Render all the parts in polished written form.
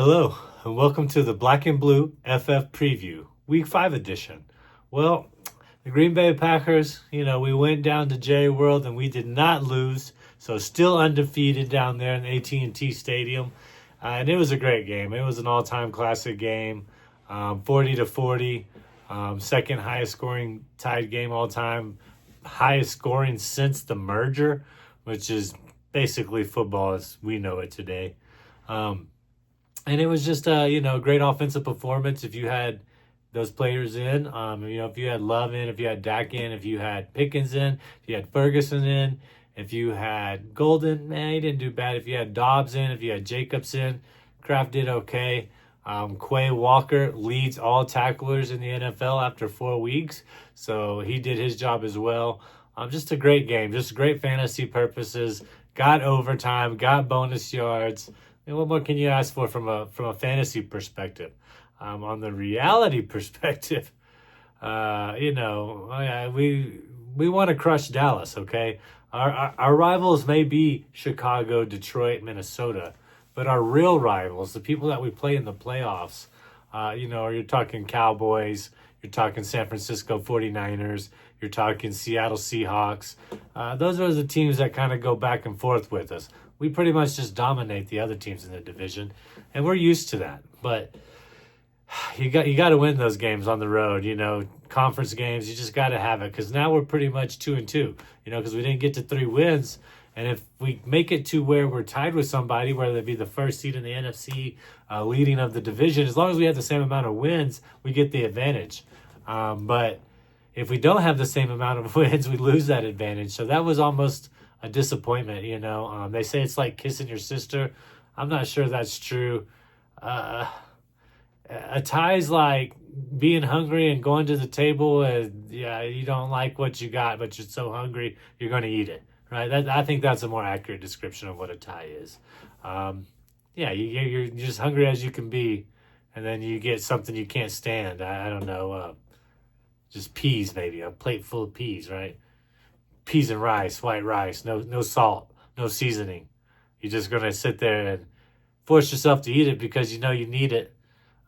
Hello, and welcome to the Black and Blue FF Preview, Week 5 edition. Well, the Green Bay Packers, we went down to Jerry World and we did not lose, so still undefeated down there in AT&T Stadium. And it was a great game. It was an all-time classic game, 40-40, second highest scoring tied game all time, highest scoring since the merger, which is basically football as we know it today. And it was just a great offensive performance. If you had those players in, if you had Love in, if you had Dak in, if you had Pickens in, if you had Ferguson in, if you had Golden, man, he didn't do bad. If you had Dobbs in, if you had Jacobs in, Kraft did okay. Quay Walker leads all tacklers in the NFL after 4 weeks, so he did his job as well. Just a great game, just great fantasy purposes. Got overtime, got bonus yards. And what more can you ask for from a fantasy perspective? On the reality perspective, we want to crush Dallas. Okay, our rivals may be Chicago, Detroit, Minnesota, but our real rivals, the people that we play in the playoffs, you're talking Cowboys, you're talking San Francisco 49ers, you're talking Seattle Seahawks. Those are the teams that kind of go back and forth with us. We pretty much just dominate the other teams in the division, and we're used to that. But you got to win those games on the road, conference games. You just got to have it, because now we're pretty much 2-2, because we didn't get to 3 wins. And if we make it to where we're tied with somebody, whether it be the first seed in the NFC, leading of the division, as long as we have the same amount of wins, we get the advantage. But if we don't have the same amount of wins, we lose that advantage. So that was almost a disappointment, They say it's like kissing your sister. I'm not sure that's true. A tie's like being hungry and going to the table and, you don't like what you got, but you're so hungry, you're going to eat it, right? I think that's a more accurate description of what a tie is. You're just hungry as you can be, and then you get something you can't stand. I don't know, just peas maybe, a plate full of peas, right? Peas and rice, white rice, no salt, no seasoning. You're just going to sit there and force yourself to eat it because you know you need it,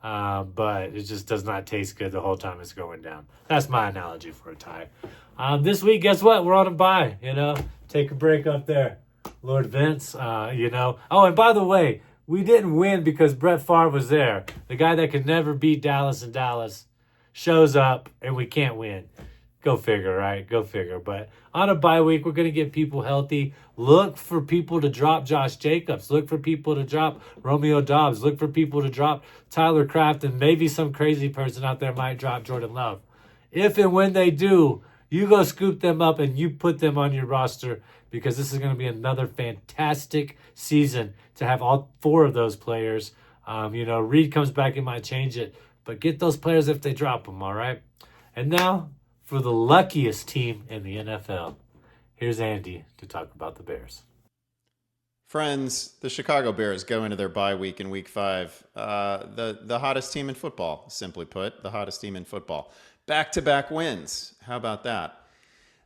but it just does not taste good the whole time it's going down. That's my analogy for a tie. This week, guess what? We're on a bye, Take a break up there, Lord Vince, Oh, and by the way, we didn't win because Brett Favre was there. The guy that could never beat Dallas in Dallas shows up, and we can't win. Go figure, right? Go figure. But on a bye week, we're going to get people healthy. Look for people to drop Josh Jacobs. Look for people to drop Romeo Dobbs. Look for people to drop Tyler Kraft. And maybe some crazy person out there might drop Jordan Love. If and when they do, you go scoop them up and you put them on your roster, because this is going to be another fantastic season to have all 4 of those players. Reed comes back, it might change it. But get those players if they drop them, all right? And now, for the luckiest team in the NFL, here's Andy to talk about the Bears. Friends, the Chicago Bears go into their bye week in week 5. The hottest team in football, simply put, the hottest team in football. Back-to-back wins. How about that?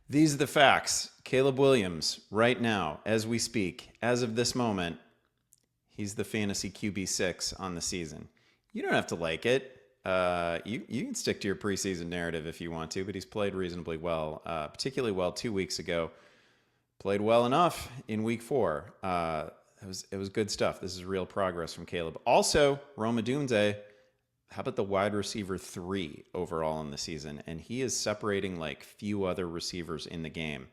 These are the facts. Caleb Williams, right now, as we speak, as of this moment, he's the fantasy QB6 on the season. You don't have to like it. You can stick to your preseason narrative if you want to, but he's played reasonably well, particularly well 2 weeks ago. Played well enough in week 4. It was good stuff. This is real progress from Caleb. Also, Rome Odunze, how about the wide receiver 3 overall in the season? And he is separating like few other receivers in the game.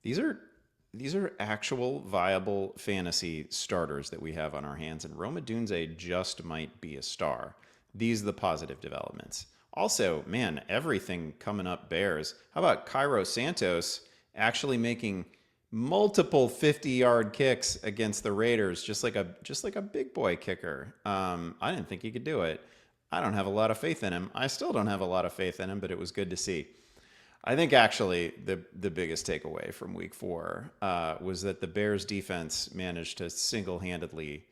These are actual viable fantasy starters that we have on our hands, and Rome Odunze just might be a star. These are the positive developments. Also, man, everything coming up Bears. How about Cairo Santos actually making multiple 50-yard kicks against the Raiders, just like a big boy kicker? I didn't think he could do it. I don't have a lot of faith in him. I still don't have a lot of faith in him, but it was good to see. I think actually the biggest takeaway from week 4 was that the Bears defense managed to single-handedly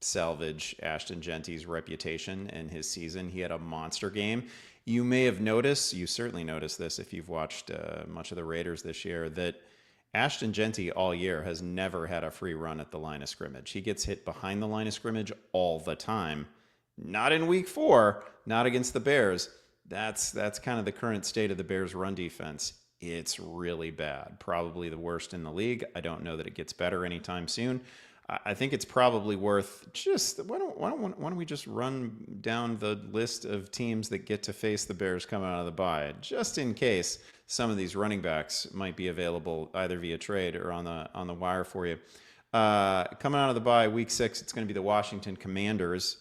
salvage Ashton Genty's reputation in his season. He had a monster game. You may have noticed, you certainly noticed this if you've watched much of the Raiders this year, that Ashton Genty all year has never had a free run at the line of scrimmage. He gets hit behind the line of scrimmage all the time. Not in week 4, not against the Bears. That's kind of the current state of the Bears run defense. It's really bad. Probably the worst in the league. I don't know that it gets better anytime soon. I think it's probably worth just why don't we just run down the list of teams that get to face the Bears coming out of the bye, just in case some of these running backs might be available either via trade or on the wire for you. Coming out of the bye, week 6, it's going to be the Washington Commanders.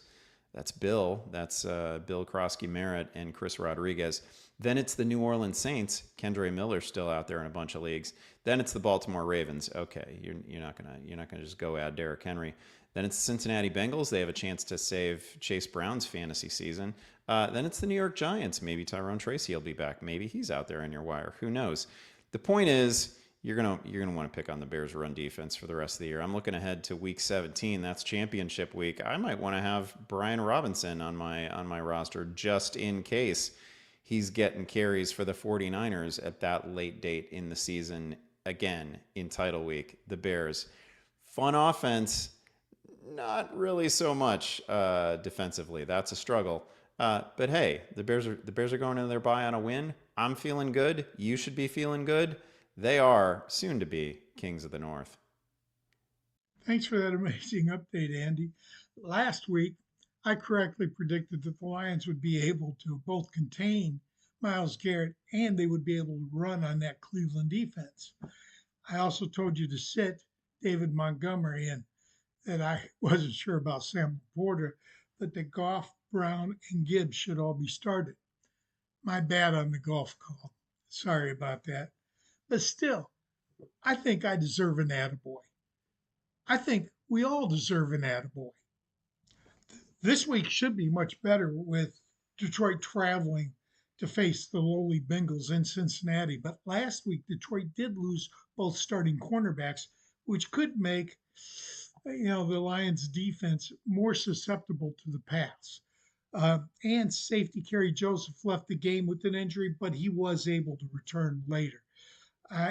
That's Bill. That's Bill Krosky Merritt and Chris Rodriguez. Then it's the New Orleans Saints. Kendre Miller's still out there in a bunch of leagues. Then it's the Baltimore Ravens. Okay, you're not gonna just go add Derrick Henry. Then it's the Cincinnati Bengals. They have a chance to save Chase Brown's fantasy season. Then it's the New York Giants. Maybe Tyrone Tracy will be back. Maybe he's out there in your wire. Who knows? The point is, you're gonna want to pick on the Bears' run defense for the rest of the year. I'm looking ahead to week 17. That's championship week. I might want to have Brian Robinson on my roster just in case he's getting carries for the 49ers at that late date in the season. Again, in title week, the Bears. Fun offense, not really so much defensively. That's a struggle. But hey, the Bears are going into their bye on a win. I'm feeling good. You should be feeling good. They are soon to be kings of the North. Thanks for that amazing update, Andy. Last week, I correctly predicted that the Lions would be able to both contain Myles Garrett and they would be able to run on that Cleveland defense. I also told you to sit David Montgomery and that I wasn't sure about Sam Porter, but that Goff, Brown, and Gibbs should all be started. My bad on the golf call. Sorry about that. But still, I think I deserve an attaboy. I think we all deserve an attaboy. This week should be much better with Detroit traveling to face the lowly Bengals in Cincinnati. But last week, Detroit did lose both starting cornerbacks, which could make the Lions' defense more susceptible to the pass. And safety Kerry Joseph left the game with an injury, but he was able to return later.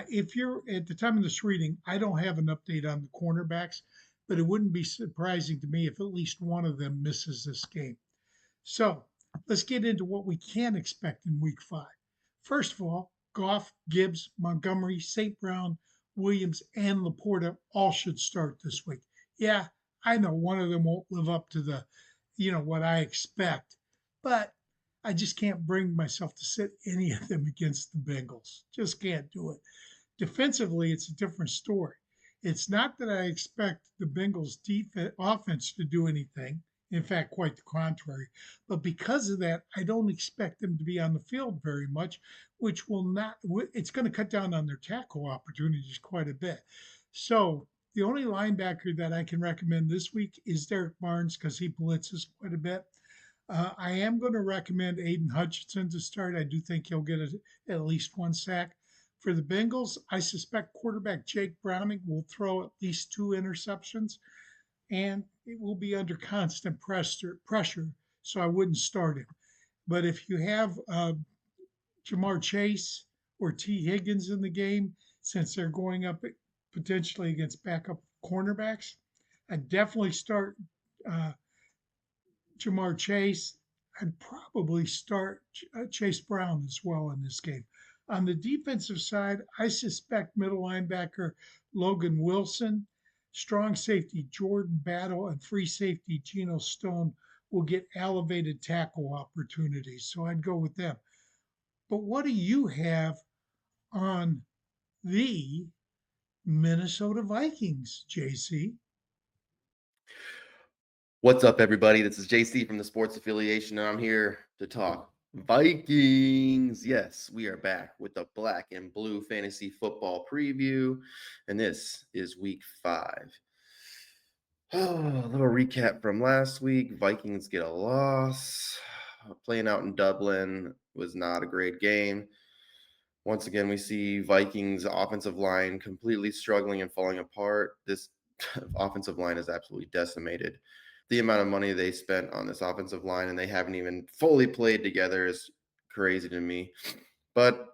If you're at the time of this reading, I don't have an update on the cornerbacks, but it wouldn't be surprising to me if at least one of them misses this game. So let's get into what we can expect in week 5. First of all, Goff, Gibbs, Montgomery, St. Brown, Williams, and Laporta all should start this week. Yeah, I know one of them won't live up to the, what I expect, but I just can't bring myself to sit any of them against the Bengals. Just can't do it. Defensively, it's a different story. It's not that I expect the Bengals' offense to do anything. In fact, quite the contrary. But because of that, I don't expect them to be on the field very much, which will not, it's going to cut down on their tackle opportunities quite a bit. So the only linebacker that I can recommend this week is Derek Barnes because he blitzes quite a bit. I am going to recommend Aiden Hutchinson to start. I do think he'll get at least one sack. For the Bengals, I suspect quarterback Jake Browning will throw at least 2 interceptions, and it will be under constant pressure, so I wouldn't start him. But if you have Jamar Chase or T. Higgins in the game, since they're going up potentially against backup cornerbacks, I'd definitely start Jamar Chase. I'd probably start Chase Brown as well in this game. On the defensive side, I suspect middle linebacker Logan Wilson, strong safety Jordan Battle, and free safety Geno Stone will get elevated tackle opportunities. So I'd go with them. But what do you have on the Minnesota Vikings, JC? What's up, everybody? This is JC from the Sports Affiliation, and I'm here to talk Vikings. Yes, we are back with the Black and Blue Fantasy Football Preview, and this is Week 5. A little recap from last week. Vikings get a loss. Playing out in Dublin was not a great game. Once again, we see Vikings offensive line completely struggling and falling apart. This offensive line is absolutely decimated. The amount of money they spent on this offensive line and they haven't even fully played together is crazy to me. But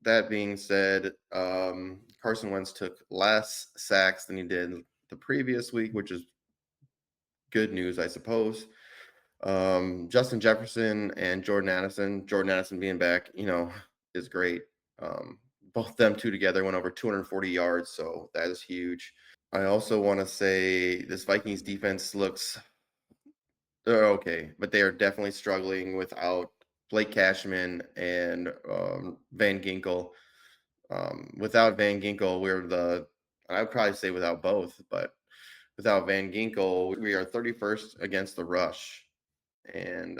that being said, Carson Wentz took less sacks than he did the previous week, which is good news, I suppose. Justin Jefferson and Jordan Addison being back, is great. Both them two together went over 240 yards, so that is huge. I also want to say this Vikings defense they're okay, but they are definitely struggling without Blake Cashman and Van Ginkel. Without Van Ginkel, I would probably say without both, but without Van Ginkel, we are 31st against the rush. And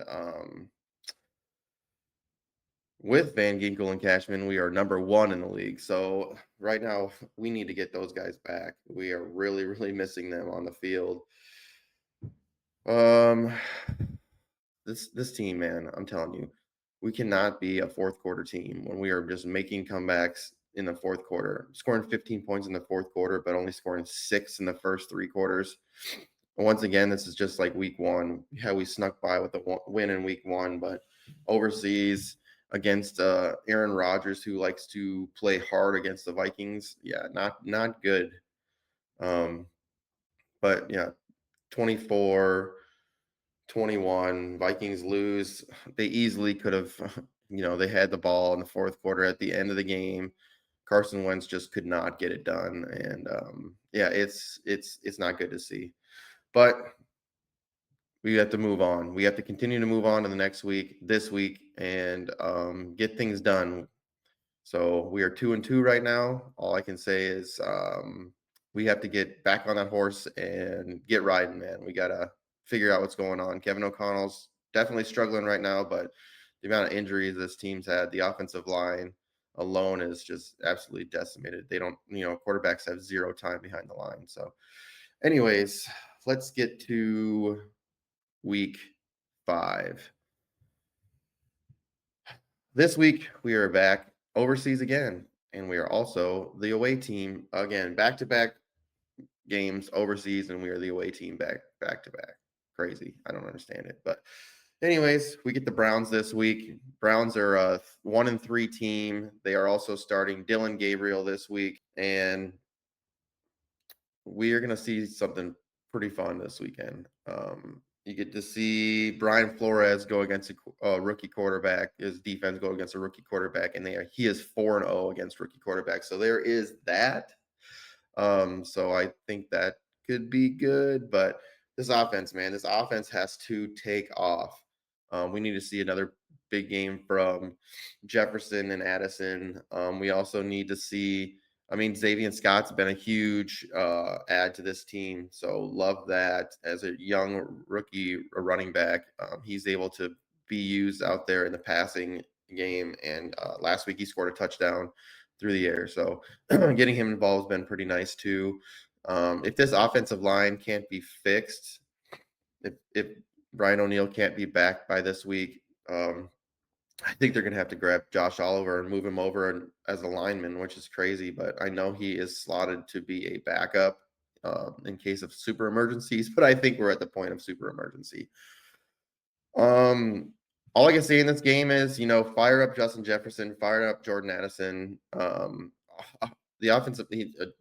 with Van Ginkel and Cashman, we are number 1 in the league. So right now, we need to get those guys back. We are really, really missing them on the field. This team, man, I'm telling you, we cannot be a fourth quarter team when we are just making comebacks in the fourth quarter, scoring 15 points in the fourth quarter, but only scoring 6 in the first 3 quarters. Once again, this is just like week 1. Yeah, we snuck by with a win in week 1, but overseas against Aaron Rodgers, who likes to play hard against the Vikings, yeah, not good. But yeah, 24-21, Vikings lose. They easily could have, they had the ball in the fourth quarter at the end of the game. Carson Wentz just could not get it done, and yeah, it's not good to see. But we have to move on. We have to continue to move on to the next week, this week, and get things done. So we are 2-2 right now. All I can say is we have to get back on that horse and get riding, man. We got to figure out what's going on. Kevin O'Connell's definitely struggling right now, but the amount of injuries this team's had, the offensive line alone is just absolutely decimated. They don't, quarterbacks have 0 time behind the line. So anyways, let's get to week 5. This week, we are back overseas again, and we are also the away team again, back-to-back games overseas, and we are the away team back-to-back. Crazy. I don't understand it. But anyways, we get the Browns this week. Browns are a 1-3 team. They are also starting Dylan Gabriel this week, and we are going to see something pretty fun this weekend. You get to see Brian Flores go against a rookie quarterback. His defense go against a rookie quarterback, and he is 4-0 against rookie quarterbacks. So there is that. So I think that could be good. But this offense has to take off. We need to see another big game from Jefferson and Addison. We also need to see. Xavier Scott's been a huge add to this team, so love that. As a young rookie running back, he's able to be used out there in the passing game, and last week he scored a touchdown through the air, so getting him involved has been pretty nice too. If this offensive line can't be fixed, if Brian O'Neill can't be back by this week, I think they're going to have to grab Josh Oliver and move him over as a lineman, which is crazy. But I know he is slotted to be a backup in case of super emergencies. But I think we're at the point of super emergency. All I can say in this game is, fire up Justin Jefferson, fire up Jordan Addison. The offensive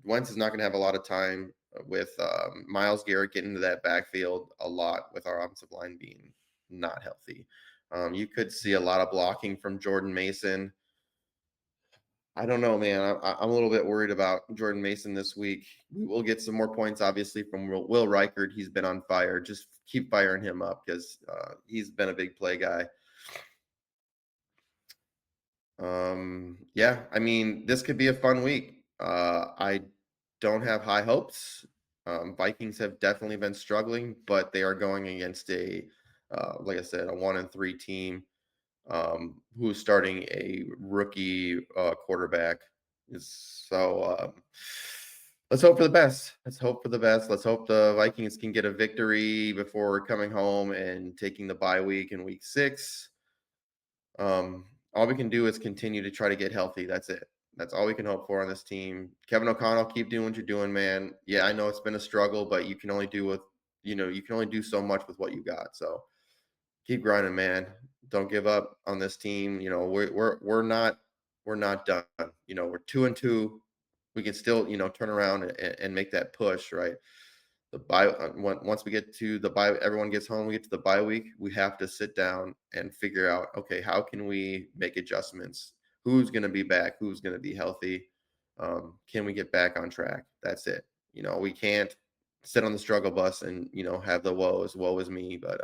Wentz is not going to have a lot of time with Myles Garrett getting into that backfield a lot with our offensive line being not healthy. You could see a lot of blocking from Jordan Mason. I don't know, man. I'm a little bit worried about Jordan Mason this week. We will get some more points, obviously, from Will Reichard. He's been on fire. Just keep firing him up because he's been a big play guy. Yeah, this could be a fun week. I don't have high hopes. Vikings have definitely been struggling, but they are going against like I said, a 1-3 team who's starting a rookie quarterback. So let's hope for the best. Let's hope the Vikings can get a victory before coming home and taking the bye week in week 6. All we can do is continue to try to get healthy. That's it. That's all we can hope for on this team. Kevin O'Connell, keep doing what you're doing, man. Yeah, I know it's been a struggle, but you can only do so much with what you got. So keep grinding, man. Don't give up on this team. We're not done. We're 2-2. we can still, turn around and make that push, right? The bye once we get to the bye, everyone gets home. We get to the bye week. We have to sit down and figure out, okay, how can we make adjustments? Who's going to be back? Who's going to be healthy? Can we get back on track? That's it. We can't sit on the struggle bus and have the woe is me. But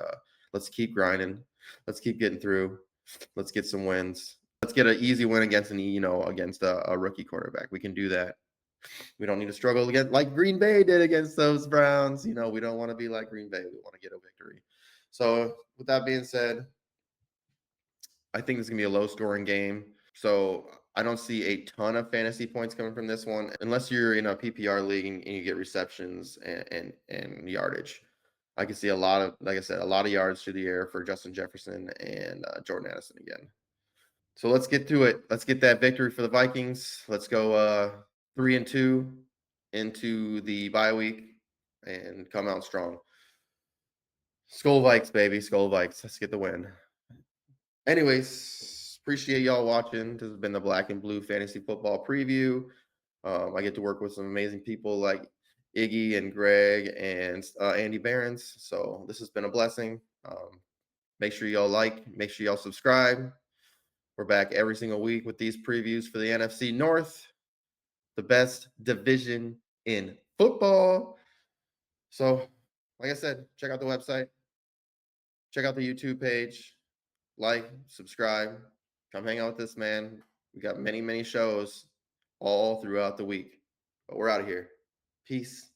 let's keep grinding. Let's keep getting through. Let's get some wins. Let's get an easy win against against a rookie quarterback. We can do that. We don't need to struggle again like Green Bay did against those Browns. We don't want to be like Green Bay. We want to get a victory. So with that being said, I think this is going to be a low-scoring game. So I don't see a ton of fantasy points coming from this one, unless you're in a PPR league and you get receptions and yardage. I can see a lot of yards through the air for Justin Jefferson and Jordan Addison again. So let's get to it. Let's get that victory for the Vikings. Let's go 3-2 into the bye week and come out strong. Skull Vikes, baby. Skull Vikes. Let's get the win. Anyways, appreciate y'all watching. This has been the Black and Blue Fantasy Football Preview. I get to work with some amazing people like Iggy and Greg and Andy Berhens. So this has been a blessing. Make sure y'all make sure y'all subscribe. We're back every single week with these previews for the NFC North, the best division in football. So, like I said, check out the website, check out the YouTube page, like, subscribe, come hang out with this man. We got many, many shows all throughout the week. But we're out of here. Peace.